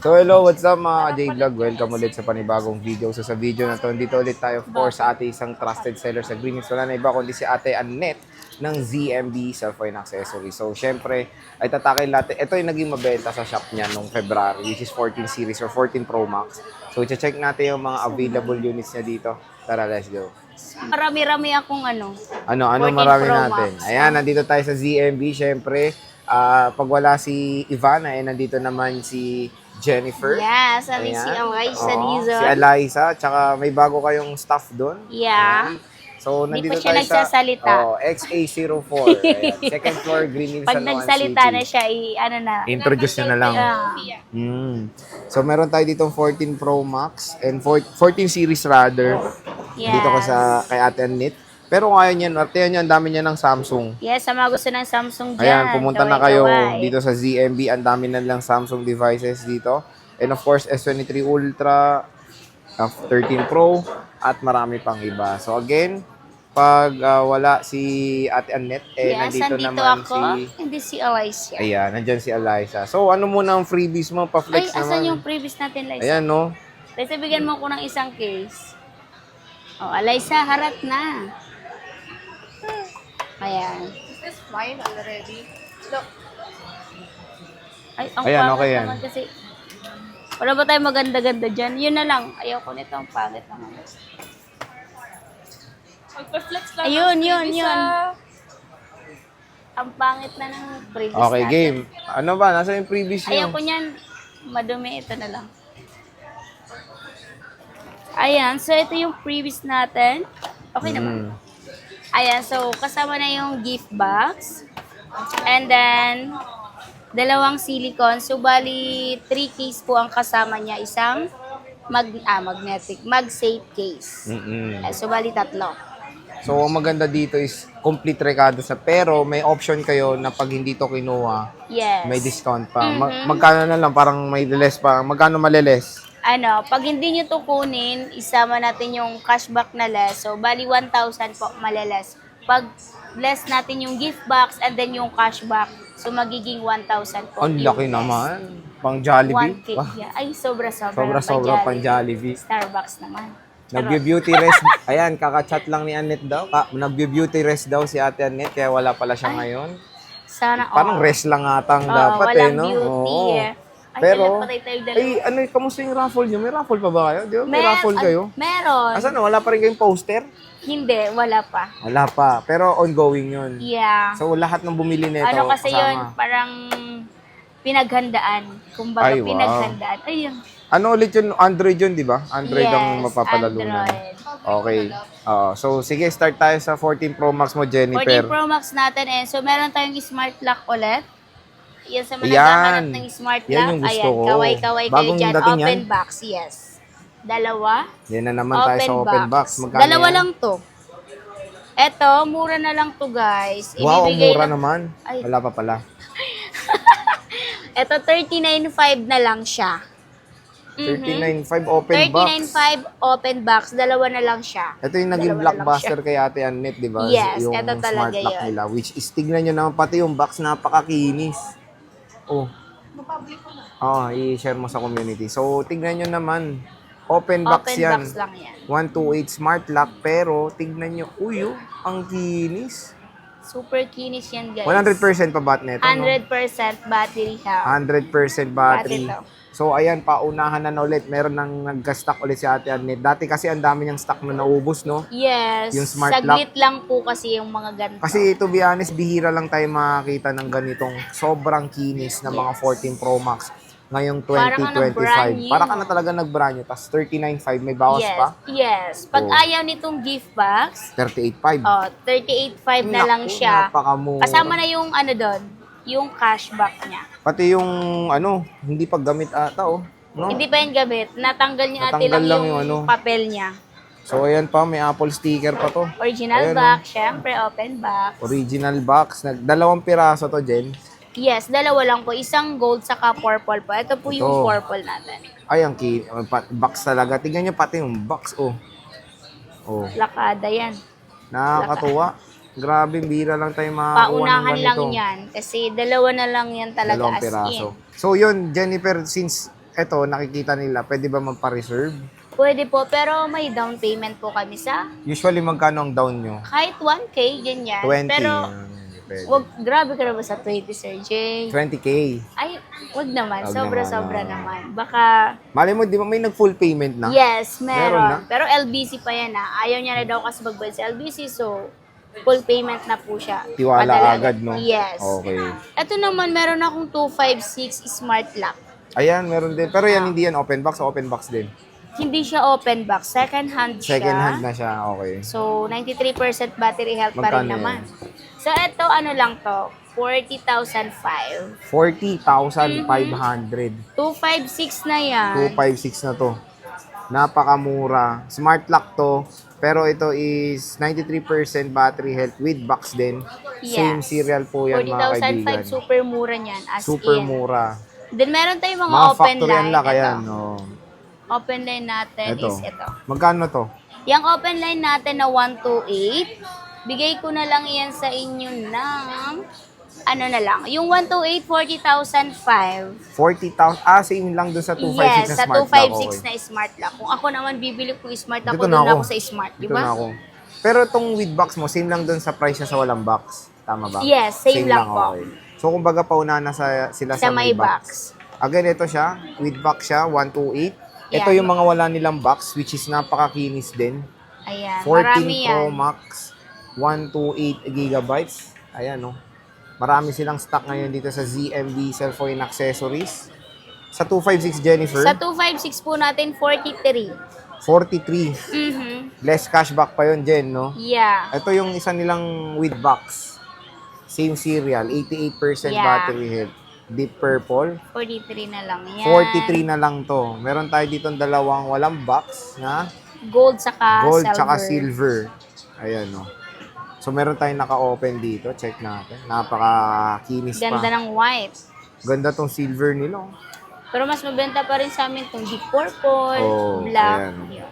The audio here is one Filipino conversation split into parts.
So hello, what's up mga J-Vlog? Welcome ulit sa panibagong video. So sa video na to, dito ulit tayo of course sa ating isang trusted seller sa Green Hills. Wala na iba kundi si Ate Annette ng ZMB Cellphone Accessories. So syempre, ay tatakin natin. Ito yung naging mabenta sa shop niya nung February, which is 14 series or 14 Pro Max. So i-check natin yung mga available units niya dito. Tara, let's go. Marami-rami akong ano. Ano 14 marami Pro natin. Max. Ayan, nandito tayo sa ZMB. Syempre, pag wala si Ivana, nandito naman si Jennifer. Yes, at least si Ayan. Eliza Oo, Dizon. si Eliza, tsaka may bago kayong staff doon. Yeah. Ayan. So, Hindi nandito pa siya tayo nagsasalita. XA04. Ayan. Second floor, Green Hills, Pag San Juan nagsalita City. na siya, ano na. Introduce nyo na lang. So, meron tayo dito 14 Pro Max and 14 series rather. Yes. Dito ko kay Ate Annette. Pero kaya niyan, arte niya, ang dami niya ng Samsung. Yes, sa mga gusto ng Samsung dyan. Ayan, pumunta na kayo kaway-kaway. dito sa ZMB. Ang dami na lang Samsung devices dito. And of course, S23 Ultra, 13 Pro, at marami pang iba. So again, pag wala si Ate Annette, Yes, nandito andito naman ako. Hindi si Eliza. Ayan, nandyan si Eliza. So ano muna ang freebies mo? Ay, Pa-flex asan naman. yung previous natin, Liza? Ayan, no? Liza, bigyan mo ko ng isang case. Oh, Eliza, harap na. Ayan. Is this mine already? Look, Ay, ang Ayan, pangit okay yan. naman kasi. Wala ba tayo maganda-ganda dyan? Yun na lang. Ayoko nito. Ang pangit naman. magpa-flex lang. Ayun, ang yun, previous, yun. ah. Ang pangit na ng previous Okay, natin. game. Ano ba? Nasa yung previous nyo? Ayoko niyan. Madumi. Ito na lang. Ayan. So, ito yung previous natin. Okay naman. Ayan. So, kasama na yung gift box. And then, dalawang silicone. So, bali, 3 case po ang kasama niya. Isang magnetic. Mag-safe case. So, bali, 3. So, ang maganda dito is complete rekado sa pero may option kayo na pag hindi to kinuha, Yes. may discount pa. Magkano na lang? Parang may less pa. Magkano maliles? Ano, pag hindi nyo to kunin, isama natin yung cashback na less. So, bali 1,000 po maliles. Pag less natin yung gift box and then yung cashback, so magiging 1,000 po. Ang yung laki less. naman. Pang Jollibee. 1K. Wah, Yeah. Ay, sobra-sobra. sobra-sobra pang Jollibee. Starbucks naman. Nag-beauty rest. Ayan, kakachat lang ni Annette daw. Nag-beauty rest daw si Ate Annette, kaya wala pala siya ngayon. Sana Parang rest lang atang dapat walang no? beauty. Oo. Ay, Pero, patay tayo dalawa. ay, ano, kamusta yung raffle nyo? May raffle pa ba kayo? Di ba? May raffle kayo? Meron. Asan na? Wala pa rin kayong poster? Hindi, wala pa. Wala pa. Pero ongoing yun. Yeah. So, lahat ng bumili nito, Ano kasi kasama. yun, parang pinaghandaan. Kumbaga, Ay, wow. pinaghandaan. Ayun. Ano ulit yun? Android yun, di ba? Android ang Yes, mapapalalunan. Android. Okay. So, sige, start tayo sa 14 Pro Max mo, 14 Jennifer. Pro Max natin eh. So, meron tayong smart lock ulit. Yan sa mga Yan. naghahanap ng smart lock. Yan yung gusto Ayan, ko. kaway-kaway kayo Bagong dyan. dating Open yan? box, yes. Dalawa. Yan na naman tayo sa open box. Magkano Dalawa yan? lang to. Eto, mura na lang to guys. Wow, ang Ibibigay mura lang- naman. Ay. Wala pa pala. Eto, 39.5 na lang siya. 39.5 open box. 39.5 open box. Dalawa na lang siya. Ito yung naging Dalawa na lang blockbuster kay Ate Annette, di ba? Yes, yung ito talaga smart lock yun. nila. Which is, tignan nyo naman pati yung box, napakakinis. Oh. I-share mo sa community. So, tignan nyo naman. Open box Open yan. box lang yan. 128 smart lock. Pero, tignan nyo. Uy, ang kinis. Super kinis yan, guys. 100% pa bat neto, no? 100% battery health. 100% battery. Battery. So, ayan, paunahan na ulit. Meron nang nag-stock ulit si Ate Annette. Dati kasi ang dami niyang stock na naubos, no? Yes. Yung smart Saglit lang po kasi yung mga ganito. Kasi to be honest, bihira lang tayo makakita ng ganitong sobrang kinis na mga 14 Pro Max ngayong Parang ka nag-brand 2025. new. Para ka na talaga nag-brand new. Tapos 39.5, may bawas yes. pa. Yes. Pag Oh. ayaw nitong gift box, 38.5. 38.5 na lang Naku, siya. napakamura. Kasama na yung ano doon, yung cashback niya. Pati yung ano, hindi pa gamit ata, oh. No? Hindi pa yung gamit. Natanggal niya ate Natanggal lang lang yung yung ano. papel niya. So, ayan pa, may Apple sticker pa to. Original Ayan, box, syempre open box. Original box. Dalawang piraso to, Jen. Yes, dalawa lang po. Isang gold saka purple po. Ito po yung Ito. purple natin. Ay, ang box talaga. Tingnan nyo pati yung box, oh. Oh, Lakada yan. nakakatuwa. Grabe, bira lang tayo makakuha ng Paunahan ganito. lang yan. Kasi dalawa na lang yan talaga Dalawang as piraso. in. So yun, Jennifer, since eto, nakikita nila, pwede ba magpa-reserve? Pwede po, pero may down payment po kami sa Usually, magkano ang down nyo? kahit 1K, ganyan. 20. Pero, Pwede. grabe ka naman sa 20, Sir Jay. 20K. Ay, wag naman. Wag Sobra-sobra naman, naman. Baka, Malay mo, di ba may nag-full payment na? yes, Meron na? meron. Pero LBC pa yan Ayaw niya na daw kasi magbayad sa LBC, so full payment na po siya. Tiwala Padala agad, na. no? Yes. Okay. Ito naman, meron akong 256 smart lock. Ayan, meron din. Pero yan, hindi yan open box o open box din? Hindi siya open box. Second hand siya. Second hand na siya, okay. So, 93% battery health pa rin Magkano naman. So, ito, ano lang to? 40,005. 40,500. 256 na yan. 256 na to. Napakamura. Smart lock to. Pero ito is 93% battery health with box din. Same Yes. serial po yan, mga 40,005, kaibigan. super mura niyan. As Super in. mura. Then, meron tayong mga, Mga open factory line. lock, ayan. Ito. No. Open line natin Ito. is ito. Magkano to? Yung open line natin na 128, bigay ko na lang yan sa inyo ng, ano na lang, yung 128, 40,005. 40,000. Same lang dun sa 256 Yes, na sa smart lock. 256 Okay. na smart lock. Kung ako naman bibili ko yung smart lock, Dito doon na na ako. ako sa smart, di Dito na ba? ako. Pero itong with box mo, same lang dun sa price niya sa walang box. Tama ba? Yes, same lang po. Okay. So, kumbaga pauna na sila sa may box. Again, ito siya. With box siya, 128. Ito Yan. yung mga wala nilang box, which is napakakinis din. Ayan, 14 marami Pro yan. Max, 128 gigabytes. Ayan, no. Marami silang stock ngayon dito sa ZMB Cellphone Accessories. Sa 256, Jennifer, Sa 256 po natin, 43. 43. Mhm. Less cashback pa yun, Jen, no? Yeah. Ito yung isa nilang with box. Same serial, 88% Yeah. battery health. Deep purple. 43 na lang yan. 43 na lang to. Meron tayo dito dalawang walang box na Gold saka gold silver. tsaka silver. Ayan, no. So, meron tayong naka-open dito. Check natin. Napaka-kinis Ganda pa. ng white. Ganda tong silver nila. Oh. Pero mas mabenta pa rin sa amin itong deep purple, Oh, black. ayan. Yun.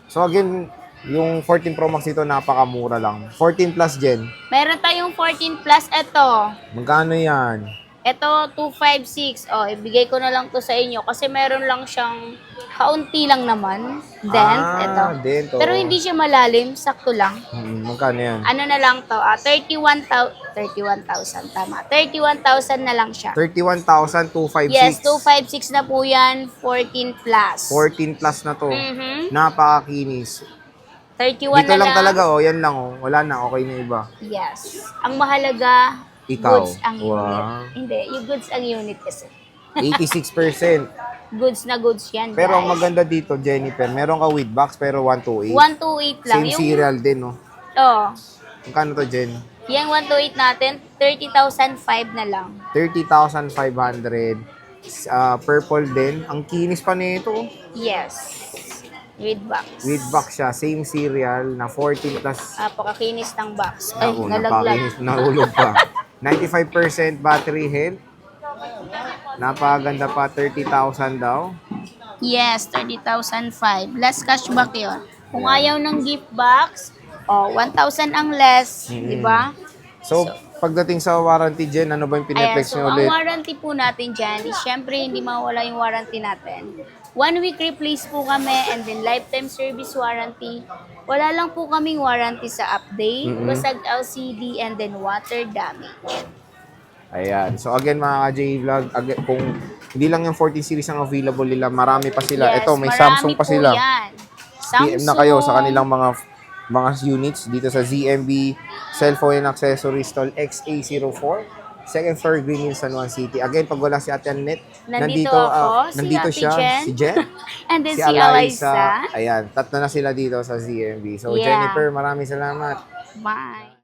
So, again, yung 14 Pro Max dito, napakamura lang. 14 plus, Gen. Meron tayong 14 plus. Ito. Magkano yan? Ito, 256. O, ibigay ko na lang to sa inyo kasi meron lang siyang kaunti lang naman. Dent. Ito. Dent. Oh. Pero hindi siya malalim. Sakto lang. Magkano yan? Ano na lang to? 31,000. Tama. 31,000 na lang siya. 31,256. Yes, 256 na po yan. 14 plus. 14 plus na to. Mhm. Napakakinis. 31 Dito na lang talaga, oh. Yan lang, oh. Wala na. Okay na iba. Yes. Ang mahalaga, Ikaw. goods ang Wow. unit. Hindi, yung goods ang unit kasi. 86%. Goods na goods yan, Pero ang guys. maganda dito, Jennifer, meron ka with box pero 128. 128 lang. Same serial din, no? Oh, Magkano to, Jen? yung 128 natin, 30,005 na lang. 30,500. Purple din. Ang kinis pa nito. Oh. Yes. With box. With box siya. Same serial na 14 plus. Napakakinis ng box. Ay, Ako, nalaglag. napakinis. Nahulog pa. 95% battery health. Napaganda pa. 30,000 daw. Yes, 30,005. Less cashback yon. Kung ayaw ng gift box, 1,000 ang less, di ba? So, pagdating sa warranty, Jen, ano ba yung Ayan, pineflex so nyo ang ulit? warranty po natin dyan is syempre hindi mawala yung warranty natin. 1 week replace po kami and then lifetime service warranty. Wala lang po kaming warranty sa update, basag LCD, and then water damage. Ayan. So, again, mga ka-J-Vlog, kung hindi lang yung 14 series ang available nila, marami pa sila. Yes, Ito, may marami Samsung pa po sila. yan. PM na kayo sa kanilang mga units dito sa ZMB Cellphone and Accessories Stall XA04, second floor, Green Hills, San Juan City. Again, pag wala si Ate Annette, Nandito ako, si nandito Ate siya, Jen. si Jen, And then si si Eliza. Eliza. Ayan, tatlo na sila dito sa ZMB. So, Yeah. Jennifer, maraming salamat. Bye.